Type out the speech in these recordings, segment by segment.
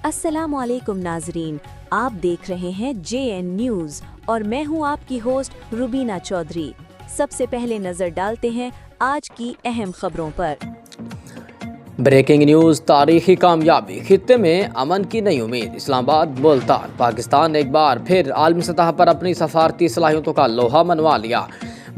अस्सलाम वालेकुम नाजरीन, आप देख रहे हैं JN न्यूज़ और मैं हूं आपकी होस्ट रुबीना चौधरी। सबसे पहले नजर डालते हैं आज की अहम खबरों पर। ब्रेकिंग न्यूज़, तारीखी कामयाबी, खित्ते में अमन की नई उम्मीद। इस्लामाबाद मुल्तान, पाकिस्तान ने एक बार फिर आलमी सतह पर अपनी सफारती सलाहियतों का लोहा मनवा लिया।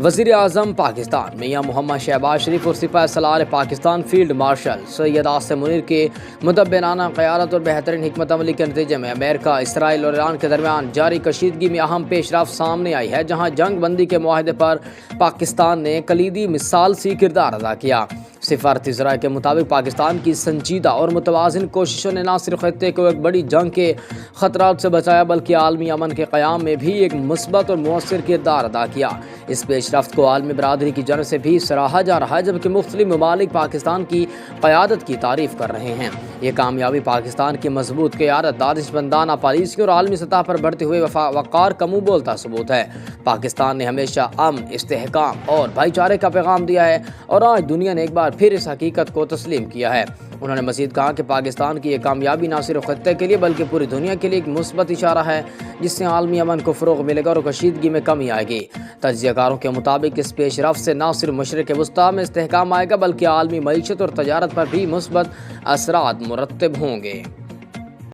वज़ीर आज़म पाकिस्तान मियां मोहम्मद शहबाज शरीफ और सिपाही सलार पाकिस्तान फील्ड मार्शल सैयद आसिम मुनीर के मुदब्बिराना क़यादत और बेहतरीन हिकमत अमली के नतीजे में अमेरिका, इसराइल और ईरान के दरमियान जारी कशीदगी में अहम पेशरफ्त सामने आई है, जहाँ जंग बंदी के मुआहदे पर पाकिस्तान ने कलीदी मिसाल सी किरदार अदा किया। सिफारती ज़राए के मुताबिक पाकिस्तान की संजीदा और मुतवाज़िन कोशिशों ने न सिर्फ खत्ते को एक बड़ी जंग के ख़तरात से बचाया, बल्कि आलमी अमन के क़याम में भी एक मुस्बत और मुअस्सिर किरदार अदा किया। इस पेशरफ्त को आलमी बरादरी की जानब से भी सराहा जा रहा है, जबकि मुख्तलिफ ममालिक पाकिस्तान की क़यादत की तारीफ़ कर रहे हैं। ये कामयाबी पाकिस्तान की मजबूत क़यादत, दानिशमंदाना पॉलिसी और आलमी सतह पर बढ़ते हुए वक़ार का मुँह बोलता सबूत है। पाकिस्तान ने हमेशा अमन, इस्तेहकाम और भाईचारे का पैगाम दिया है और आज दुनिया ने एक बार फिर इस हकीकत को तस्लीम किया है। उन्होंने मज़ीद कहा कि पाकिस्तान की ये कामयाबी न सिर्फ खत्ते के लिए बल्कि पूरी दुनिया के लिए एक मुस्बत इशारा है, जिससे आलमी अमन को फ़रोग़ मिलेगा और कशीदगी में कमी आएगी। तज्ज़ियाकारों के मुताबिक इस पेशरफ्त से न सिर्फ मशरिक़ वस्ता में इस्तेहकाम आएगा, बल्कि आलमी मईशत और तजारत पर भी मुस्बत असरात मुरत्तब होंगे।